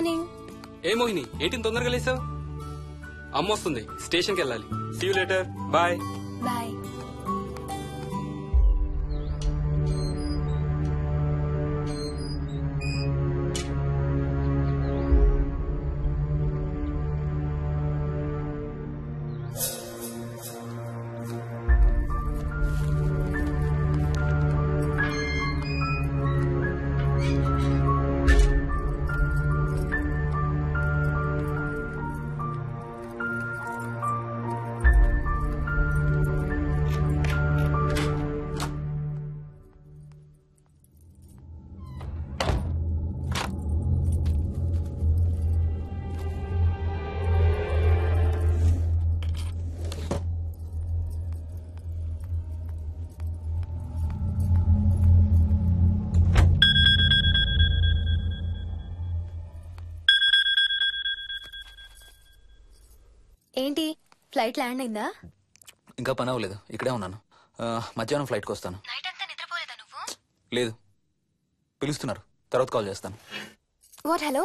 Morning. ఏ మోహిని ఏంటి తొందరగా లేసావు? అమ్మ వస్తుంది, స్టేషన్కి వెళ్ళాలి. See you later. Bye. Bye. ఏంటి ఫ్లైట్ ల్యాండ్ అయిందా? ఇంకా పని అవ్వలేదు, ఇక్కడే ఉన్నాను. మధ్యాహ్నం ఫ్లైట్కి వస్తాను. లేదు, పిలుస్తున్నారు, తర్వాత కాల్ చేస్తాను. వాట్? హలో.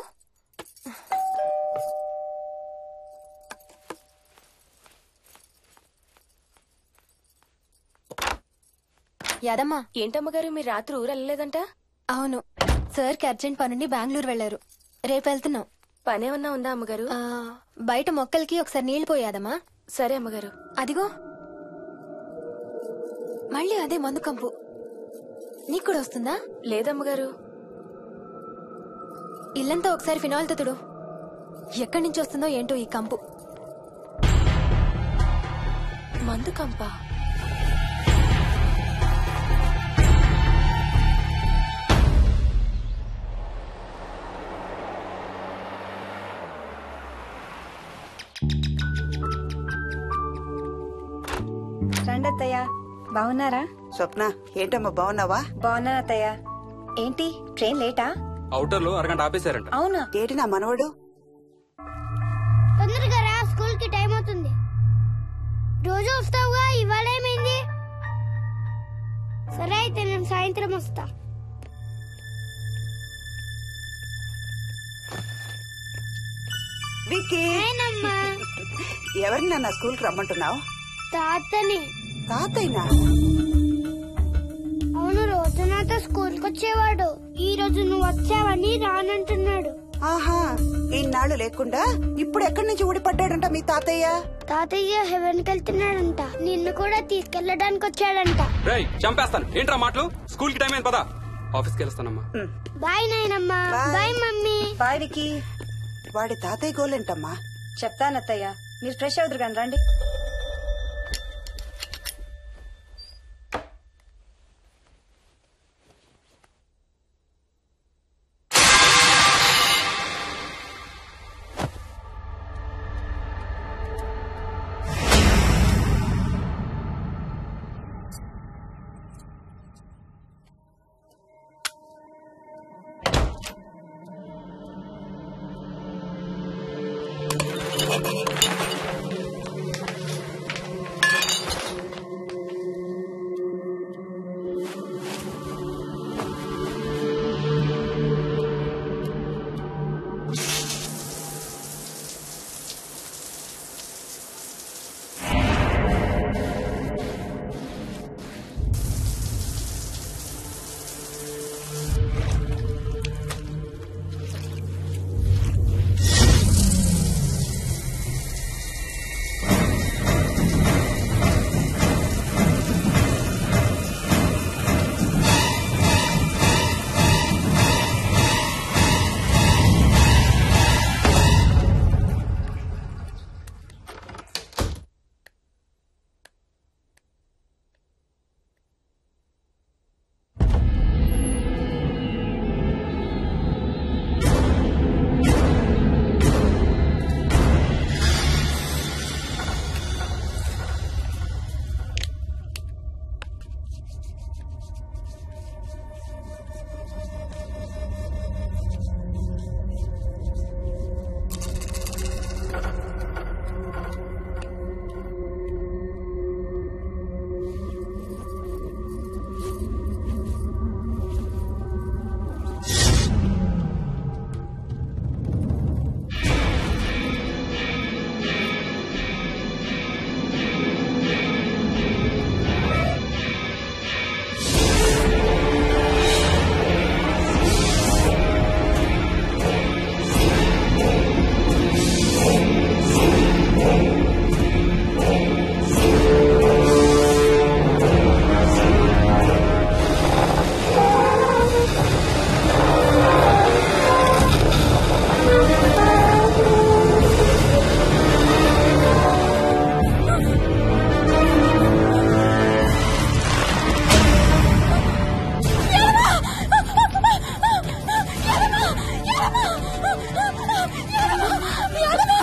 యాదమ్మా. ఏంటమ్మగారు మీరు రాత్రి ఊరు వెళ్ళలేదంట? అవును, సార్కి అర్జెంట్ పనుండి బెంగళూరు వెళ్లారు. రేపు వెళ్తున్నాం. పనేమన్నా ఉందా అమ్మగారు? బయట మొక్కలకి ఒకసారి నీళ్లు పోయాదమ్మా. సరే అమ్మగారు. అదిగో మళ్ళీ అదే మందు కంపు. నీకు కూడా వస్తుందా? లేదమ్మగారు. ఇల్లంతా ఒకసారి ఫినాయిల్ తో తుడు. ఎక్కడి నుంచి వస్తుందో ఏంటో ఈ కంపు. మందు కంపా? రండి అత్తయ్య. బాగున్నారా? స్వప్న, ఏంటమ్మా బాగున్నావా? బాగున్నా అత్తయ్య. ఏంటి ట్రైన్ లేటా? అవుటర్ లో అరగంట ఆపేశారంట. అవునా? ఏంటి నా మనవడు? తొందరగా రా, స్కూల్ కి టైం అవుతుంది. రోజు వస్తావుగా, ఇవాళ ఏమైంది? సరే అయితే నేను సాయంత్రం వస్తా. విక్కీ, ఎవరిని నా స్కూల్ కి రమ్మంటున్నావు? తాతని. తాతయ్యనా? అవును, రోజు నాతో స్కూల్ కి వచ్చేవాడు. ఈ రోజు నువ్వు వచ్చావని రానంటున్నాడు. ఆహా, ఇన్నాళ్ళు లేకుండా ఇప్పుడు ఎక్కడి నుంచి ఊడిపడ్డాడంట మీ తాతయ్య? తాతయ్య హెవెన్ కి వెళ్తున్నాడంట. నిన్ను కూడా తీసుకెళ్లడానికి వచ్చాడంట. రేయ్, చంపేస్తాను. ఏంట్రా మాటలు? స్కూల్ కి టైం అయింది, పదా. ఆఫీస్కి వెళ్తానమ్మా. బాయ్ నాయనమ్మా. Bye mummy. బాయ్ విక్కీ. వాడి తాతయ్య గోలేంటమ్మా? చెప్తానత్తయ్య, మీరు ఫ్రెష్ అవుతురు కానీ రండి.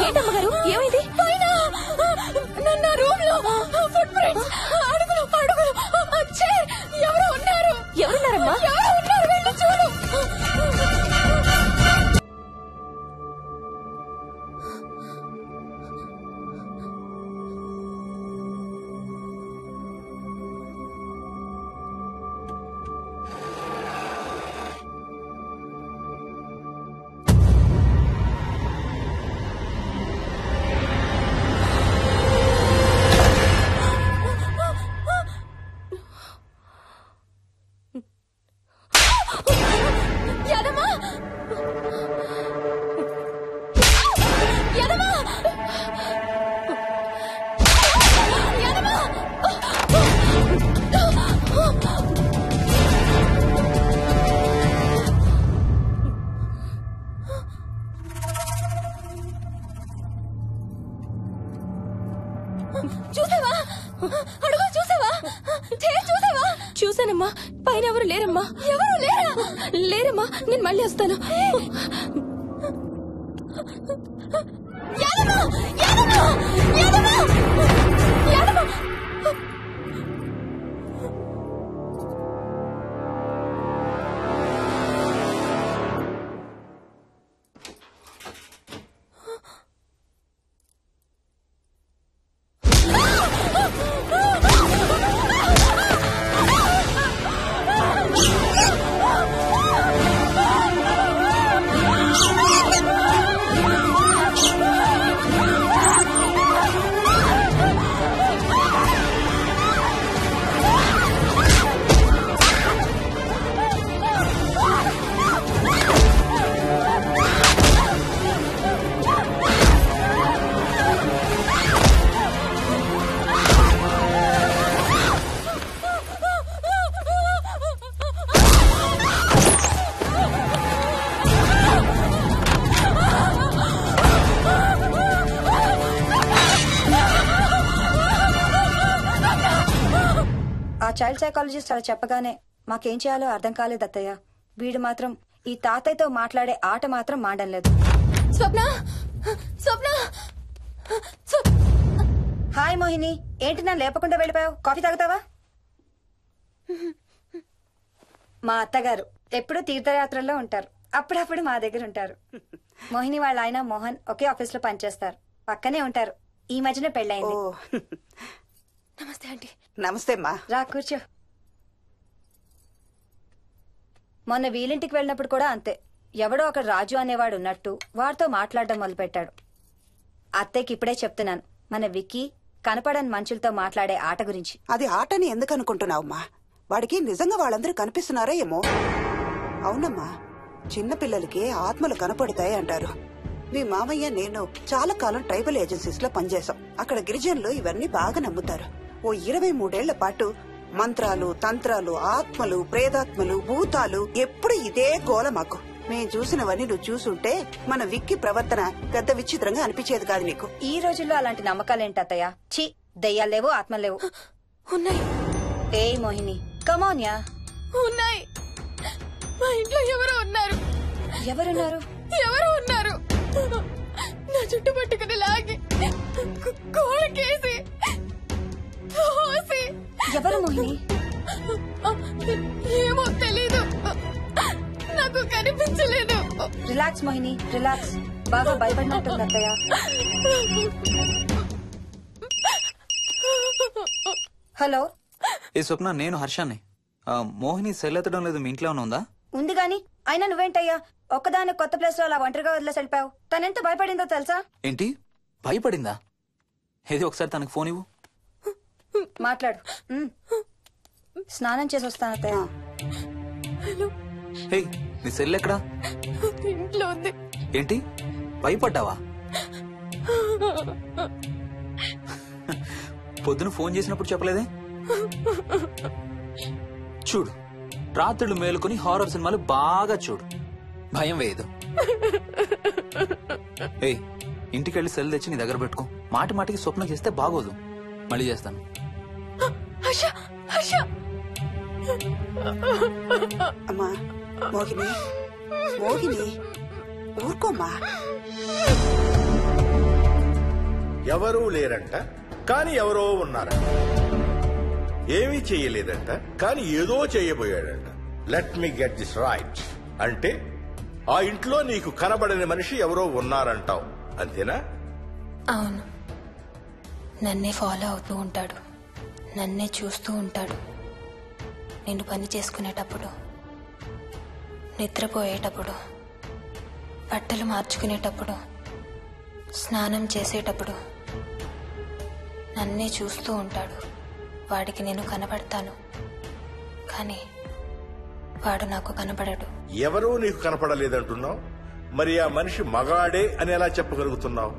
ఏంటమ్మగారు ఏమైంది? ఎవరున్నారమ్మా? చూసానమ్మా, పైన ఎవరు లేరమ్మా. లేరమ్మా, నేను మళ్ళీ వస్తాను. చైల్డ్ సైకాలజిస్ట్ అలా చెప్పగానే మాకేం చేయాలో అర్థం కాలేదు అత్తయ్య. వీడు మాత్రం ఈ తాతయ్యతో మాట్లాడే ఆట మాత్రం మాండం లేదు. హాయ్ మోహిని, ఏంటి నన్ను లేపకుండా వెళ్ళిపోయావు? కాఫీ తాగుతావా? మా అత్తగారు ఎప్పుడూ తీర్థయాత్రల్లో ఉంటారు, అప్పుడప్పుడు మా దగ్గర ఉంటారు. మోహిని వాళ్ళ ఆయన మోహన్ ఒకే ఆఫీస్ లో పనిచేస్తారు, పక్కనే ఉంటారు. ఈ మధ్యన పెళ్ళయింది. నమస్తే ఆంటీ. నమస్తే అమ్మా. రా కూర్చో. మొన్న వీలింటికి వెళ్ళినప్పుడు కూడా అంతే. ఎవడో ఒక రాజు అనేవాడు ఉన్నట్టు వాడితో మాట్లాడడం మొదలుపెట్టాడు. అత్తయ్యకి ఇప్పుడే చెప్తున్నాను, మన విక్కీ కనపడని మనుషులతో మాట్లాడే ఆట గురించి. అది ఆటని ఎందుకు అనుకుంటున్నావమ్మా? వాడికి నిజంగా వాళ్ళందరూ కనిపిస్తున్నారా ఏమో. అవునమ్మా, చిన్నపిల్లలకి ఆత్మలు కనపడతాయి అంటారు. మీ మామయ్య నేను చాలా కాలం ట్రైబల్ ఏజెన్సీస్ లో పనిచేశాం. అక్కడ గిరిజనులు ఇవన్నీ బాగా నమ్ముతారు. ఓ 23 ఏళ్ల పాటు మంత్రాలు, తంత్రాలు, ఆత్మలు, ప్రేతాత్మలు, భూతాలు, ఎప్పుడు ఇదే గోల మాకు. మేం చూసినవన్నీ నువ్వు చూసుంటే మన విక్కీ ప్రవర్తన పెద్ద విచిత్రంగా అనిపించేది కాదు నీకు. ఈ రోజుల్లో అలాంటి నమ్మకాలేంటి అత్తయ్య? ఛీ, దెయ్యాలు లేవు, ఆత్మలు లేవు. ఉన్నాయి. ఏ మోహిని, కమాన్యా. ఉన్నాయి. మా ఇంట్లో ఎవరో ఉన్నారు. ఎవరున్నారు? ఎవరో ఉన్నారు. నా చుట్టు పట్టుకుని లాగి కోళ్ళకేసి ఎవరు మోహిని? ఏమో తెలీదు, నాకు కనిపించలేదు. Relax Mohini, relax. బాగా భయపడినట్టుంది అత్తయ్య. హలో. ఏ స్వప్న, నేను హర్షాన్ని. మోహిని సెల్ ఎత్తడం లేదు, మీ ఇంట్లో ఏమైనా ఉందా? ఉంది గాని, అయినా నువ్వేంటయ్యా ఒక్కదాని కొత్త ప్లేస్ లో అలా ఒంటరిగా వదిలేసి వెళ్ళిపోయావు? తనెంత భయపడిందో తెలుసా? ఏంటి, భయపడిందా? ఏది ఒకసారి తనకు ఫోన్ ఇవ్వు. మాట్లాడు. స్నానం చేసి వస్తాను అత్తయ్య. హే, నీ సెల్ ఎక్కడా? ఇంట్లో ఉంది. ఏంటి, భయపడ్డావా? పొద్దున ఫోన్ చేసినప్పుడు చెప్పలేదే? చూడు, రాత్రులు మేలుకొని హారర్ సినిమాలు బాగా చూడు, భయం వేయదు. ఏయ్, ఇంటికెళ్ళి సెల్ తెచ్చి నీ దగ్గర పెట్టుకో. మాటి మాటికి స్వప్నం చేస్తే బాగోదు. మళ్ళీ చేస్తాను. అమ్మా, మోహిని, మోహిని, ఊరుకోమ్మా. ఎవరూ లేరంట కాని ఎవరో ఉన్నారంట. ఏమీ చెయ్యలేదంట కాని ఏదో చేయబోయాడంట. Let me get this right. అంటే ఆ ఇంట్లో నీకు కనబడని మనిషి ఎవరో ఉన్నారంటావు, అంతేనా? అవును, నన్నే ఫాలో అవుతూ ఉంటాడు, నన్నే చూస్తూ ఉంటాడు. నేను పని చేసుకునేటప్పుడు, నిద్రపోయేటప్పుడు, బట్టలు మార్చుకునేటప్పుడు, స్నానం చేసేటప్పుడు నన్నే చూస్తూ ఉంటాడు. వాడికి నేను కనబడతాను, కానీ వాడు నాకు కనబడడు. ఎవరూ నీకు కనపడలేదంటున్నావు, మరి ఆ మనిషి మగాడే అని ఎలా చెప్పగలుగుతున్నావు?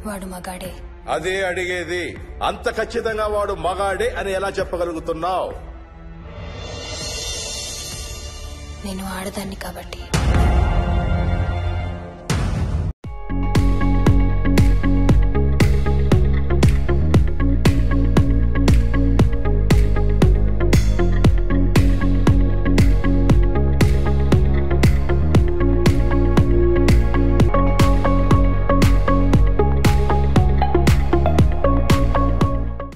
వాడు మగాడే. అదే అడిగేది, అంత ఖచ్చితంగా వాడు మగాడే అని ఎలా చెప్పగలుగుతున్నావు? నేను ఆడదాన్ని కాబట్టి.